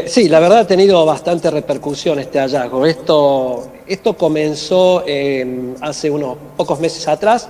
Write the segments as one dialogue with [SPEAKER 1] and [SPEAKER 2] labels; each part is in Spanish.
[SPEAKER 1] Sí, la verdad ha tenido bastante repercusión este hallazgo. Esto comenzó hace unos pocos meses atrás.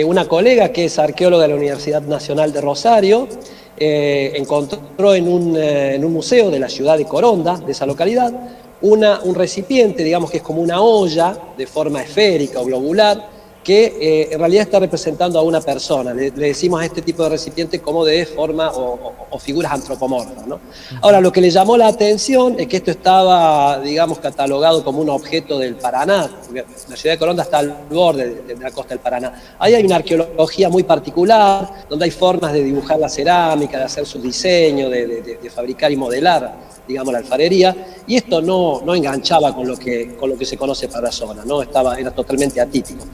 [SPEAKER 1] Una colega que es arqueóloga de la Universidad Nacional de Rosario encontró en un museo de la ciudad de Coronda, de esa localidad, un recipiente, digamos que es como una olla de forma esférica o globular, que en realidad está representando a una persona. Le decimos a este tipo de recipiente como de forma o figuras antropomorfas, ¿no? Ahora, lo que le llamó la atención es que esto estaba, digamos, catalogado como un objeto del Paraná, porque la ciudad de Coronda está al borde de la costa del Paraná. Ahí hay una arqueología muy particular, donde hay formas de dibujar la cerámica, de hacer su diseño, de fabricar y modelar, digamos, la alfarería, y esto no enganchaba con lo que se conoce para la zona, ¿no? Era totalmente atípico.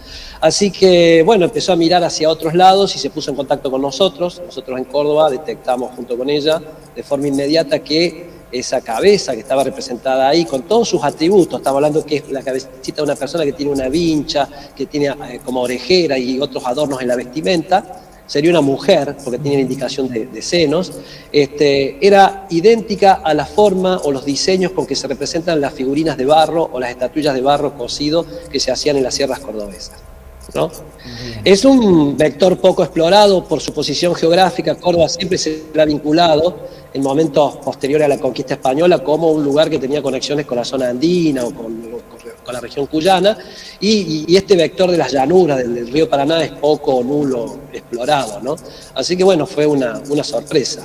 [SPEAKER 1] Así que, bueno, empezó a mirar hacia otros lados y se puso en contacto con nosotros. Nosotros en Córdoba detectamos junto con ella de forma inmediata que esa cabeza que estaba representada ahí, con todos sus atributos, estamos hablando que es la cabecita de una persona que tiene una vincha, que tiene como orejera y otros adornos en la vestimenta, sería una mujer, porque tiene la indicación de senos, era idéntica a la forma o los diseños con que se representan las figurinas de barro o las estatuillas de barro cocido que se hacían en las sierras cordobesas, ¿no? Es un vector poco explorado por su posición geográfica. Córdoba siempre se ha vinculado en momentos posteriores a la conquista española como un lugar que tenía conexiones con la zona andina o con la región cuyana, y este vector de las llanuras del río Paraná es poco o nulo explorado, ¿no? Así que bueno, fue una sorpresa.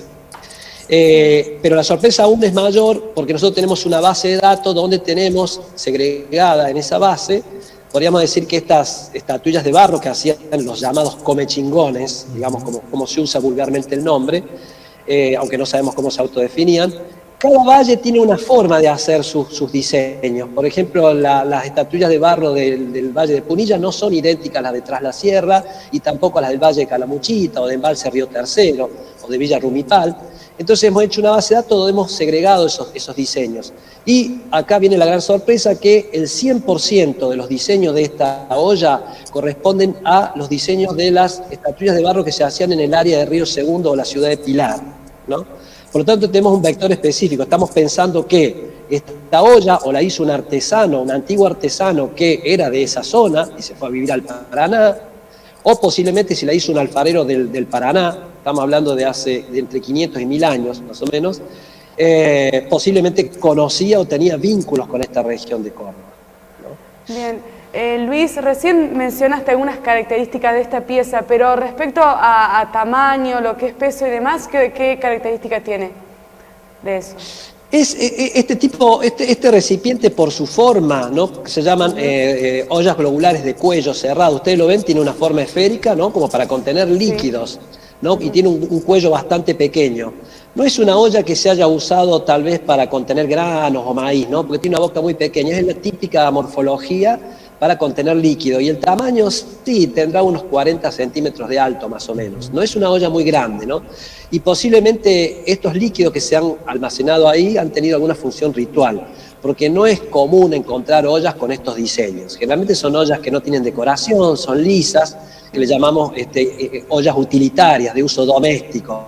[SPEAKER 1] Pero la sorpresa aún es mayor porque nosotros tenemos una base de datos donde tenemos segregada en esa base, podríamos decir que estas estatuillas de barro que hacían los llamados comechingones, digamos como se usa vulgarmente el nombre, aunque no sabemos cómo se autodefinían, cada valle tiene una forma de hacer sus diseños. Por ejemplo, las estatuillas de barro del Valle de Punilla no son idénticas a las de Tras la Sierra y tampoco a las del Valle de Calamuchita o de Embalse Río Tercero o de Villa Rumipal. Entonces hemos hecho una base de datos donde hemos segregado esos diseños. Y acá viene la gran sorpresa que el 100% de los diseños de esta olla corresponden a los diseños de las estatuillas de barro que se hacían en el área de Río Segundo o la ciudad de Pilar, ¿no? Por lo tanto, tenemos un vector específico. Estamos pensando que esta olla o la hizo un artesano, un antiguo artesano que era de esa zona y se fue a vivir al Paraná, o posiblemente si la hizo un alfarero del Paraná, estamos hablando de entre 500 y 1000 años más o menos, posiblemente conocía o tenía vínculos con esta región de Córdoba, ¿no?
[SPEAKER 2] Bien. Luis, recién mencionaste algunas características de esta pieza, pero respecto a tamaño, lo que es peso y demás, ¿qué característica tiene de eso?
[SPEAKER 1] Este recipiente por su forma, ¿no? Se llaman ollas globulares de cuello cerrado. Ustedes lo ven, tiene una forma esférica, ¿no? Como para contener líquidos, ¿no? Y tiene un cuello bastante pequeño. No es una olla que se haya usado tal vez para contener granos o maíz, ¿no? Porque tiene una boca muy pequeña. Es la típica morfología para contener líquido. Y el tamaño, sí, tendrá unos 40 centímetros de alto más o menos. No es una olla muy grande, ¿no? Y posiblemente estos líquidos que se han almacenado ahí han tenido alguna función ritual, porque no es común encontrar ollas con estos diseños. Generalmente son ollas que no tienen decoración, son lisas, que le llamamos ollas utilitarias, de uso doméstico.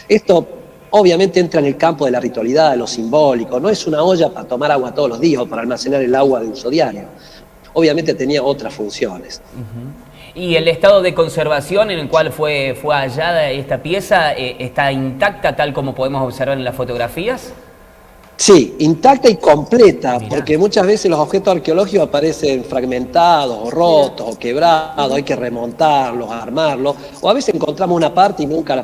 [SPEAKER 1] Esto obviamente entra en el campo de la ritualidad, de lo simbólico. No es una olla para tomar agua todos los días o para almacenar el agua de uso diario. Obviamente tenía otras funciones.
[SPEAKER 3] ¿Y el estado de conservación en el cual fue hallada esta pieza está intacta tal como podemos observar en las fotografías?
[SPEAKER 1] Sí, intacta y completa.
[SPEAKER 3] Mirá.
[SPEAKER 1] Porque muchas veces los objetos arqueológicos aparecen fragmentados o rotos o quebrados, hay que remontarlos, armarlos, o a veces encontramos una parte y nunca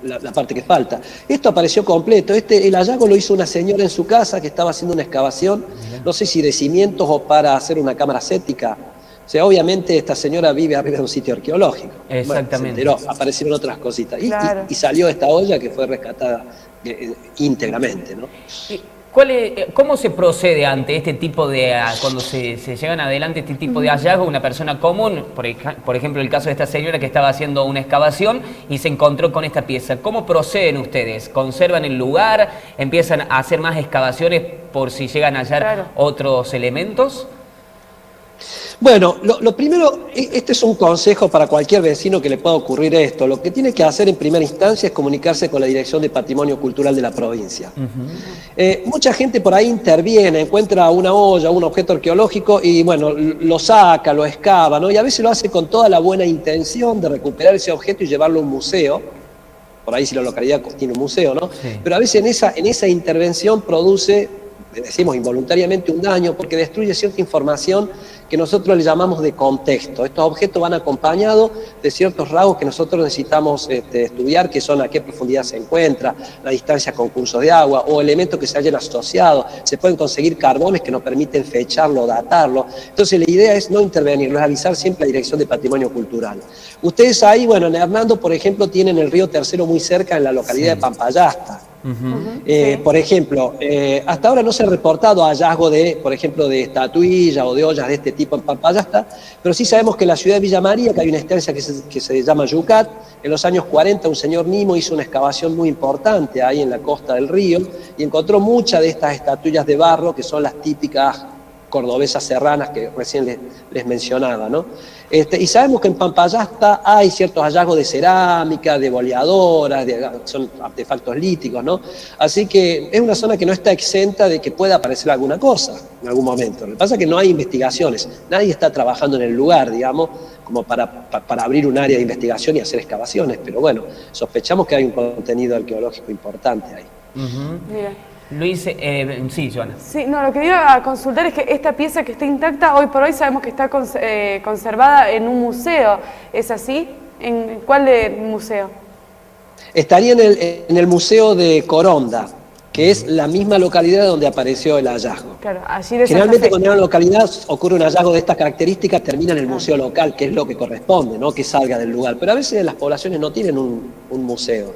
[SPEAKER 1] la parte que falta. Esto apareció completo. El hallazgo lo hizo una señora en su casa que estaba haciendo una excavación, no sé si de cimientos o para hacer una cámara séptica. O sea, obviamente esta señora vive arriba de un sitio arqueológico.
[SPEAKER 3] Exactamente.
[SPEAKER 1] Bueno, se enteró, aparecieron otras cositas.
[SPEAKER 2] Claro.
[SPEAKER 1] Y salió esta olla que fue rescatada íntegramente, ¿no?
[SPEAKER 3] ¿Cómo se procede ante este tipo de, cuando se llevan adelante este tipo de hallazgo, una persona común, por ejemplo el caso de esta señora que estaba haciendo una excavación y se encontró con esta pieza? ¿Cómo proceden ustedes? ¿Conservan el lugar? ¿Empiezan a hacer más excavaciones por si llegan a hallar otros elementos?
[SPEAKER 1] Bueno, lo primero, este es un consejo para cualquier vecino que le pueda ocurrir esto. Lo que tiene que hacer en primera instancia es comunicarse con la Dirección de Patrimonio Cultural de la provincia. Mucha gente por ahí interviene, encuentra una olla, un objeto arqueológico y bueno, lo saca, lo excava, ¿no? Y a veces lo hace con toda la buena intención de recuperar ese objeto y llevarlo a un museo. Por ahí si la localidad tiene un museo, ¿no?
[SPEAKER 3] Sí.
[SPEAKER 1] Pero a veces en esa intervención produce, decimos involuntariamente, un daño porque destruye cierta información que nosotros le llamamos de contexto. Estos objetos van acompañados de ciertos rasgos que nosotros necesitamos estudiar, que son a qué profundidad se encuentra, la distancia con cursos de agua o elementos que se hayan asociado. Se pueden conseguir carbones que nos permiten fecharlo, datarlo. Entonces la idea es no intervenir, es avisar siempre a la Dirección de Patrimonio Cultural. Ustedes ahí, bueno, en Hernando, por ejemplo, tienen el río Tercero muy cerca en la localidad de Pampayasta.
[SPEAKER 2] Sí.
[SPEAKER 1] Por ejemplo, hasta ahora no se ha reportado hallazgo de, por ejemplo, de estatuillas o de ollas de este tipo en Pampayasta, pero sí sabemos que en la ciudad de Villa María, que hay una estancia que se llama Yucat, en los años 40 un señor Nimo hizo una excavación muy importante ahí en la costa del río y encontró muchas de estas estatuillas de barro que son las típicas cordobesas serranas que recién les mencionaba, ¿no? Y sabemos que en Pampayasta hay ciertos hallazgos de cerámica, de boleadoras, son artefactos líticos, ¿no? Así que es una zona que no está exenta de que pueda aparecer alguna cosa en algún momento. Lo que pasa es que no hay investigaciones, nadie está trabajando en el lugar, digamos, como para abrir un área de investigación y hacer excavaciones, pero bueno, sospechamos que hay un contenido arqueológico importante ahí.
[SPEAKER 2] Mira.
[SPEAKER 3] Luis, sí, Joana.
[SPEAKER 2] Sí, no, lo que iba a consultar es que esta pieza que está intacta, hoy por hoy sabemos que está conservada en un museo, ¿es así? ¿En cuál museo?
[SPEAKER 1] Estaría en el Museo de Coronda, que es la misma localidad donde apareció el hallazgo.
[SPEAKER 2] Claro, allí de Santa
[SPEAKER 1] Generalmente
[SPEAKER 2] Fe.
[SPEAKER 1] cuando en una localidad ocurre un hallazgo de estas características, termina en el museo local, que es lo que corresponde, ¿no? Que salga del lugar. Pero a veces las poblaciones no tienen un museo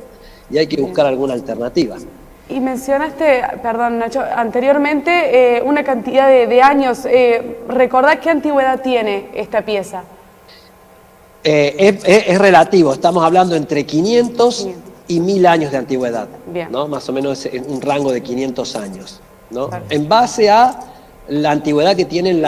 [SPEAKER 1] y hay que buscar alguna alternativa.
[SPEAKER 2] Y mencionaste, perdón Nacho, anteriormente una cantidad de años. ¿Recordás qué antigüedad tiene esta pieza?
[SPEAKER 1] Es relativo, estamos hablando entre 500 y 1000 años de antigüedad.
[SPEAKER 2] Bien.
[SPEAKER 1] ¿No? Más o menos es un rango de 500 años, ¿no?
[SPEAKER 2] Perfecto.
[SPEAKER 1] En base a la antigüedad que tienen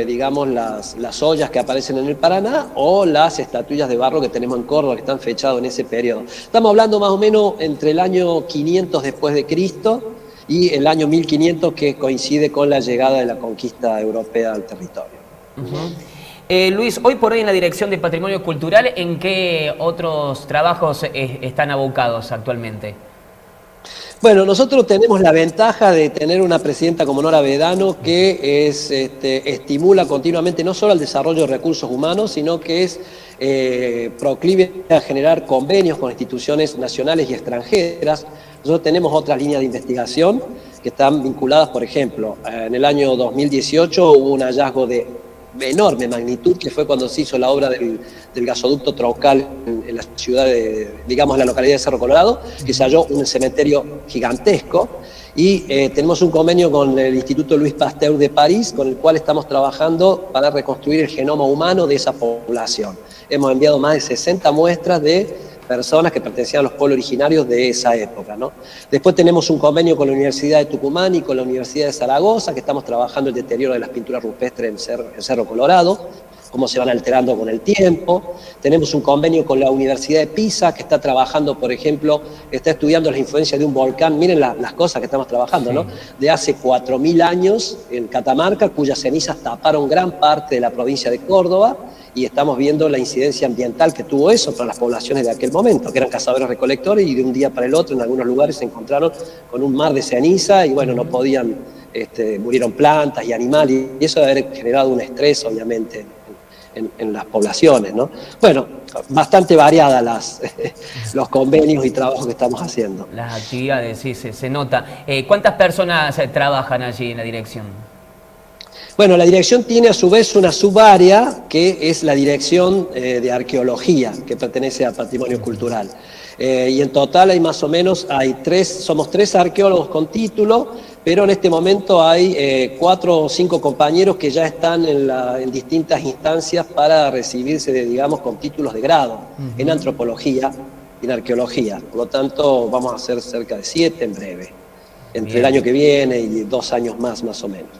[SPEAKER 1] digamos, las ollas que aparecen en el Paraná o las estatuillas de barro que tenemos en Córdoba que están fechadas en ese periodo. Estamos hablando más o menos entre el año 500 después de Cristo y el año 1500, que coincide con la llegada de la conquista europea al territorio.
[SPEAKER 3] Luis, hoy por hoy en la Dirección de Patrimonio Cultural, ¿en qué otros trabajos están abocados actualmente?
[SPEAKER 1] Bueno, nosotros tenemos la ventaja de tener una presidenta como Nora Vedano que estimula continuamente no solo el desarrollo de recursos humanos, sino que es proclive a generar convenios con instituciones nacionales y extranjeras. Nosotros tenemos otras líneas de investigación que están vinculadas, por ejemplo, en el año 2018 hubo un hallazgo de enorme magnitud, que fue cuando se hizo la obra del gasoducto Troncal en la ciudad digamos, la localidad de Cerro Colorado, que se halló un cementerio gigantesco, y tenemos un convenio con el Instituto Louis Pasteur de París, con el cual estamos trabajando para reconstruir el genoma humano de esa población. Hemos enviado más de 60 muestras de personas que pertenecían a los pueblos originarios de esa época, ¿no? Después tenemos un convenio con la Universidad de Tucumán y con la Universidad de Zaragoza, que estamos trabajando el deterioro de las pinturas rupestres en Cerro Colorado, cómo se van alterando con el tiempo. Tenemos un convenio con la Universidad de Pisa, que está trabajando, por ejemplo, está estudiando las influencias de un volcán. Miren las cosas que estamos trabajando, ¿no? De hace 4000 años en Catamarca, cuyas cenizas taparon gran parte de la provincia de Córdoba, y estamos viendo la incidencia ambiental que tuvo eso para las poblaciones de aquel momento, que eran cazadores-recolectores, y de un día para el otro en algunos lugares se encontraron con un mar de ceniza y bueno, no podían, murieron plantas y animales, y eso debe haber generado un estrés, obviamente, en las poblaciones, ¿no? Bueno, bastante variadas los convenios y trabajos que estamos haciendo.
[SPEAKER 3] Las actividades, sí, se nota. ¿Cuántas personas trabajan allí en la dirección?
[SPEAKER 1] Bueno, la dirección tiene a su vez una subárea que es la dirección de arqueología, que pertenece a Patrimonio Cultural. Y en total hay más o menos, somos 3 arqueólogos con título, pero en este momento hay 4 o 5 compañeros que ya están en distintas instancias para recibirse, digamos, con títulos de grado en antropología y en arqueología. Por lo tanto, vamos a hacer cerca de 7 en breve, entre el año que viene y 2 años más o menos.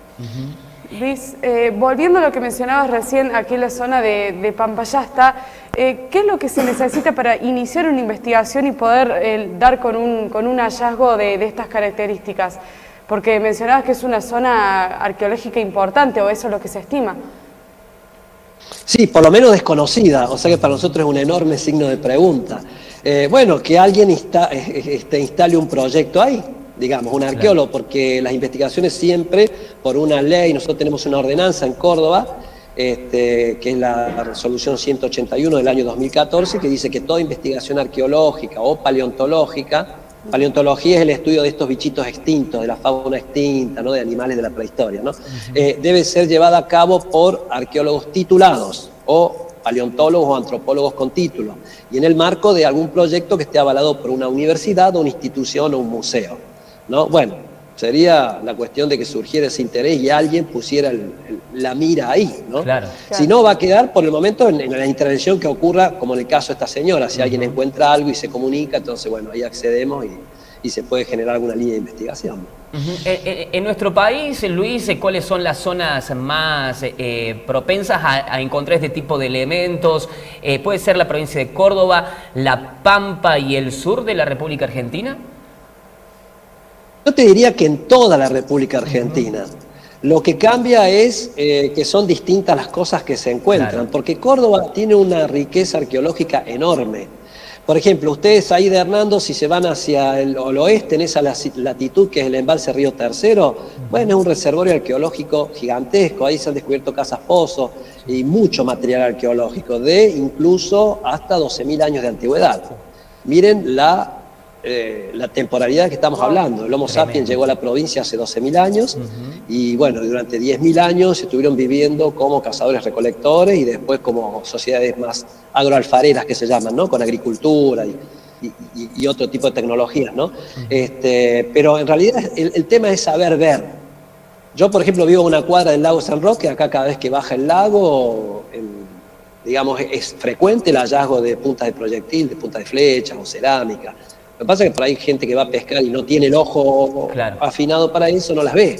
[SPEAKER 2] Luis, volviendo a lo que mencionabas recién aquí en la zona de Pampayasta, ¿qué es lo que se necesita para iniciar una investigación y poder dar con un hallazgo de estas características? Porque mencionabas que es una zona arqueológica importante, o eso es lo que se estima.
[SPEAKER 1] Sí, por lo menos desconocida, o sea que para nosotros es un enorme signo de pregunta. Bueno, que alguien instale un proyecto ahí, digamos, un arqueólogo, porque las investigaciones siempre, por una ley, nosotros tenemos una ordenanza en Córdoba, que es la resolución 181 del año 2014, que dice que toda investigación arqueológica o paleontológica, paleontología es el estudio de estos bichitos extintos, de la fauna extinta, ¿no? De animales de la prehistoria, ¿no? Debe ser llevada a cabo por arqueólogos titulados o paleontólogos o antropólogos con título, y en el marco de algún proyecto que esté avalado por una universidad o una institución o un museo, ¿no? Bueno, sería la cuestión de que surgiera ese interés y alguien pusiera la mira ahí, ¿no?
[SPEAKER 3] Claro.
[SPEAKER 1] Si no, va a quedar por el momento en la intervención que ocurra, como en el caso de esta señora. Si alguien encuentra algo y se comunica, entonces, bueno, ahí accedemos y se puede generar alguna línea de investigación.
[SPEAKER 3] En nuestro país, Luis, ¿cuáles son las zonas más propensas a encontrar este tipo de elementos? ¿Puede ser la provincia de Córdoba, La Pampa y el sur de la República Argentina?
[SPEAKER 1] Yo te diría que en toda la República Argentina. Lo que cambia es que son distintas las cosas que se encuentran, claro, porque Córdoba tiene una riqueza arqueológica enorme. Por ejemplo, ustedes ahí de Hernando, si se van hacia el oeste, en esa latitud que es el embalse Río Tercero, bueno, es un reservorio arqueológico gigantesco, ahí se han descubierto casas pozos y mucho material arqueológico, de incluso hasta 12.000 años de antigüedad. Miren la temporalidad que estamos hablando. El Homo sapiens llegó a la provincia hace 12.000 años y bueno, durante 10.000 años estuvieron viviendo como cazadores-recolectores y después como sociedades más agroalfareras que se llaman, ¿no? Con agricultura y otro tipo de tecnologías, ¿no? Pero en realidad el tema es saber ver. Yo, por ejemplo, vivo a una cuadra del lago San Roque, acá cada vez que baja el lago, digamos, es frecuente el hallazgo de puntas de proyectil, de puntas de flechas o cerámica. Lo que pasa es que por ahí hay gente que va a pescar y no tiene el ojo afinado para eso, no las ve.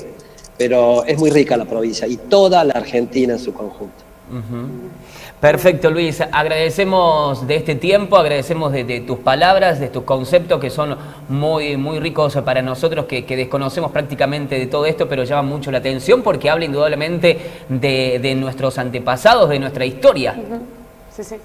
[SPEAKER 1] Pero es muy rica la provincia y toda la Argentina en su conjunto.
[SPEAKER 3] Perfecto, Luis. Agradecemos de este tiempo, agradecemos de tus palabras, de tus conceptos que son muy, muy ricos para nosotros que desconocemos prácticamente de todo esto, pero llaman mucho la atención porque habla indudablemente de nuestros antepasados, de nuestra historia.
[SPEAKER 2] Sí, sí.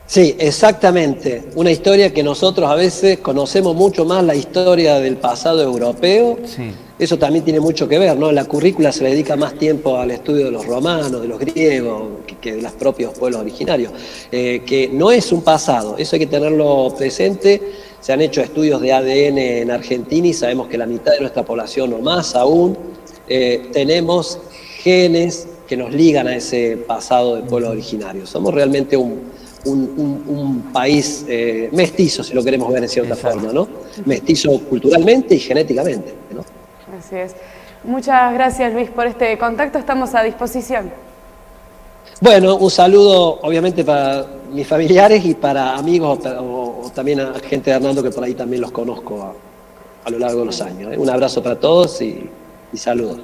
[SPEAKER 1] Sí, exactamente. Una historia que nosotros a veces conocemos mucho más la historia del pasado europeo. Sí. Eso también tiene mucho que ver, ¿no? En la currícula se le dedica más tiempo al estudio de los romanos, de los griegos, que de los propios pueblos originarios. Que no es un pasado, eso hay que tenerlo presente. Se han hecho estudios de ADN en Argentina y sabemos que la mitad de nuestra población, o más aún, tenemos genes que nos ligan a ese pasado de pueblos originarios. Somos realmente un país mestizo, si lo queremos ver en cierta forma, ¿no? Mestizo culturalmente y genéticamente, ¿no?
[SPEAKER 2] Así es. Muchas gracias, Luis, por este contacto. Estamos a disposición.
[SPEAKER 1] Bueno, un saludo obviamente para mis familiares y para amigos o también a gente de Hernando que por ahí también los conozco a lo largo de los años. Un abrazo para todos y saludos.